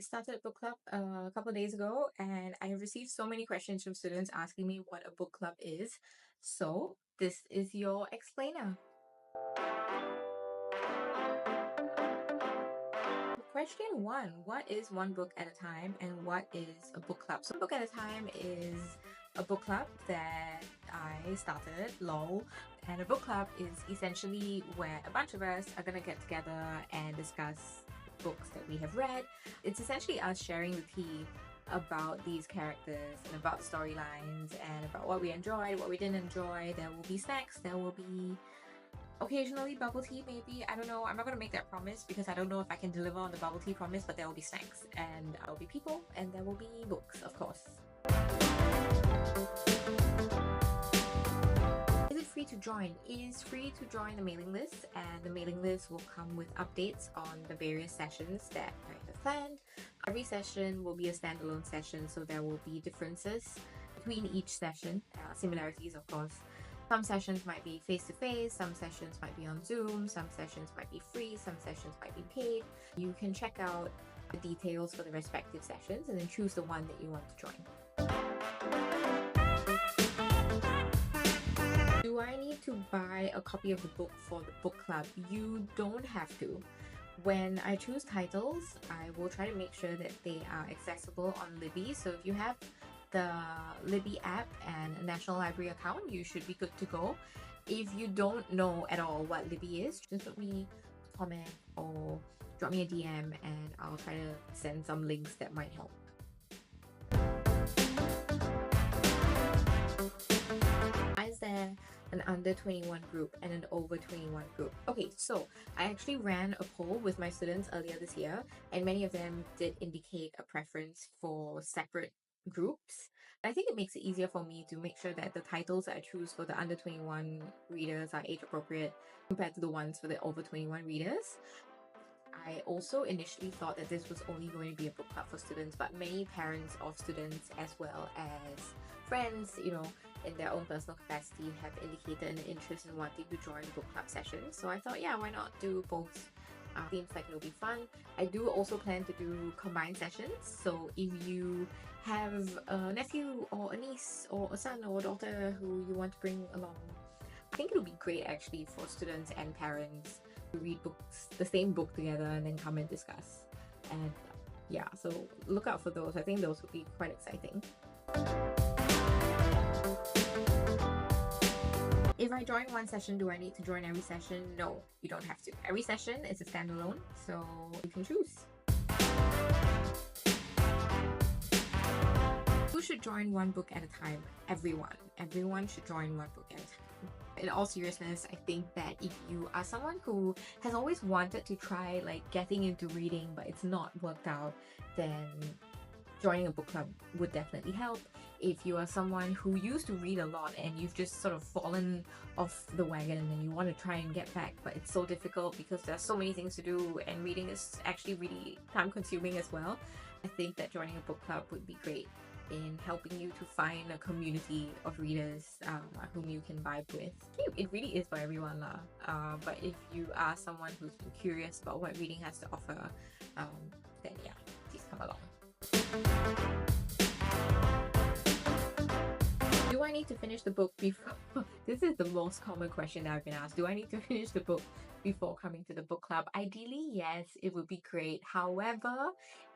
started a book club a couple of days ago, and I have received so many questions from students asking me what a book club is. So, this is your explainer. Question one: what is one book at a time, and what is a book club? So, book at a time is a book club that I started, lol. And a book club is essentially where a bunch of us are gonna get together and discuss books that we have read. It's essentially us sharing the tea about these characters and about the storylines and about what we enjoyed, what we didn't enjoy. There will be snacks, there will be occasionally bubble tea, maybe. I don't know. I'm not gonna make that promise because I don't know if I can deliver on the bubble tea promise, but there will be snacks and there will be people and there will be books, of course. Is it free to join? It is free to join the mailing list, and the mailing list will come with updates on the various sessions that I have planned. Every session will be a standalone session, so there will be differences between each session, similarities of course. Some sessions might be face-to-face, some sessions might be on Zoom, some sessions might be free, some sessions might be paid. You can check out the details for the respective sessions and then choose the one that you want to join. Do I need to buy a copy of the book for the book club? You don't have to. When I choose titles, I will try to make sure that they are accessible on Libby. So if you have the Libby app and a National Library account, you should be good to go. If you don't know at all what Libby is, just put me a comment or drop me a DM and I'll try to send some links that might help. Why is there an under 21 group and an over 21 group? Okay, so I actually ran a poll with my students earlier this year, and many of them did indicate a preference for separate groups. I think it makes it easier for me to make sure that the titles that I choose for the under 21 readers are age appropriate compared to the ones for the over 21 readers. I also initially thought that this was only going to be a book club for students, but many parents of students as well as friends, in their own personal capacity have indicated an interest in wanting to join book club sessions. So I thought, yeah, why not do both? Seems like it'll be fun. I do also plan to do combined sessions. So if you have a nephew or a niece or a son or a daughter who you want to bring along, I think it'll be great actually for students and parents to read books, the same book together, and then come and discuss. And yeah, so look out for those. I think those would be quite exciting. If I join one session, do I need to join every session? No, you don't have to. Every session is a standalone, so you can choose. Who should join one book at a time? Everyone. Everyone should join one book at a time. In all seriousness, I think that if you are someone who has always wanted to try getting into reading but it's not worked out, then joining a book club would definitely help. If you are someone who used to read a lot and you've just sort of fallen off the wagon and you want to try and get back, but it's so difficult because there's so many things to do and reading is actually really time consuming as well, I think that joining a book club would be great in helping you to find a community of readers whom you can vibe with. It really is for everyone but if you are someone who's been curious about what reading has to offer, then yeah, please come along. Do I need to finish the book before? This is the most common question that I've been asked. Do I need to finish the book before coming to the book club? Ideally, yes, it would be great. However,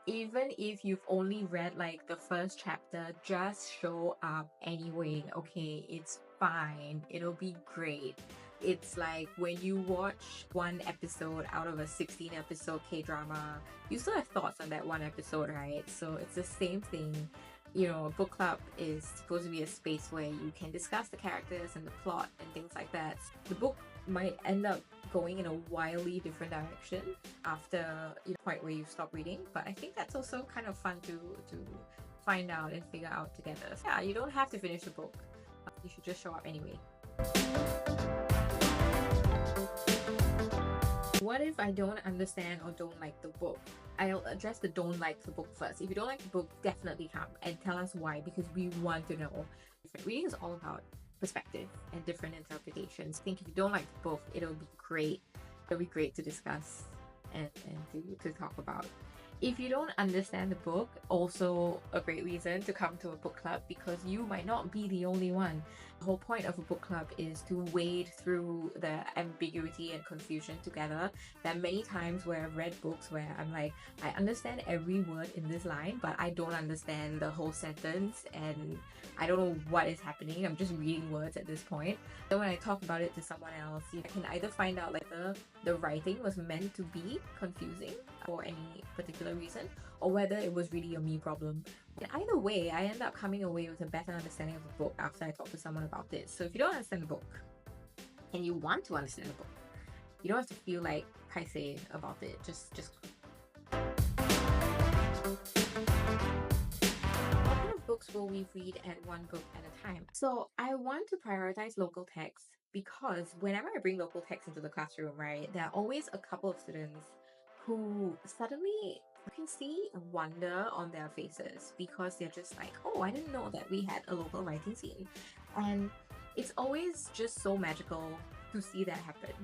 even if you've only read the first chapter, just show up anyway, okay? It's fine. It'll be great. It's like when you watch one episode out of a 16 episode K-drama, you still have thoughts on that one episode, right? So it's the same thing. A book club is supposed to be a space where you can discuss the characters and the plot and things like that. The book might end up going in a wildly different direction after the point where you stop reading, but I think that's also kind of fun to find out and figure out together. So yeah, you don't have to finish the book. You should just show up anyway. What if I don't understand or don't like the book? I'll address the don't like the book first. If you don't like the book, definitely come and tell us why, because we want to know. Reading is all about perspective and different interpretations. I think if you don't like the book, it'll be great. It'll be great to discuss and to talk about. If you don't understand the book, also a great reason to come to a book club because you might not be the only one. The whole point of a book club is to wade through the ambiguity and confusion together. There are many times where I've read books where I'm like, I understand every word in this line, but I don't understand the whole sentence and I don't know what is happening. I'm just reading words at this point. So when I talk about it to someone else, you can either find out like the writing was meant to be confusing for any particular reason, or whether it was really a me problem. And either way, I end up coming away with a better understanding of the book after I talk to someone about it. So if you don't understand the book and you want to understand the book, you don't have to feel like paiseh about it. Just what kind of books will we read at one book at a time? So I want to prioritize local texts because whenever I bring local text into the classroom, right, there are always a couple of students who suddenly you can see wonder on their faces because they're just like, oh, I didn't know that we had a local writing scene. And it's always just so magical to see that happen.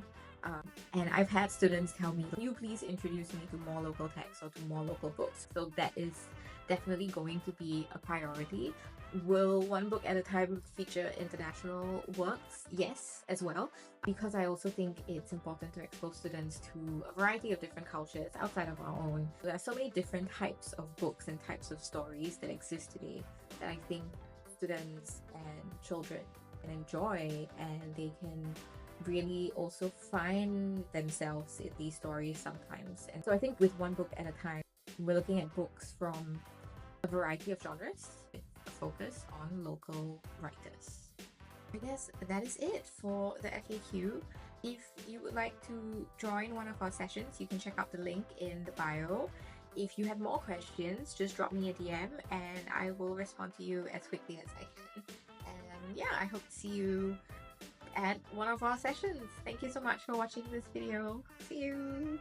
And I've had students tell me, can you please introduce me to more local texts or to more local books? So that is definitely going to be a priority. Will one book at a time feature international works? Yes, as well, because I also think it's important to expose students to a variety of different cultures outside of our own. There are so many different types of books and types of stories that exist today that I think students and children can enjoy, and they can really also find themselves in these stories sometimes. And so I think with one book at a time, we're looking at books from a variety of genres with a focus on local writers. I guess that is it for the FAQ. If you would like to join one of our sessions, you can check out the link in the bio. If you have more questions, just drop me a DM and I will respond to you as quickly as I can. And yeah, I hope to see you at one of our sessions. Thank you so much for watching this video. See you!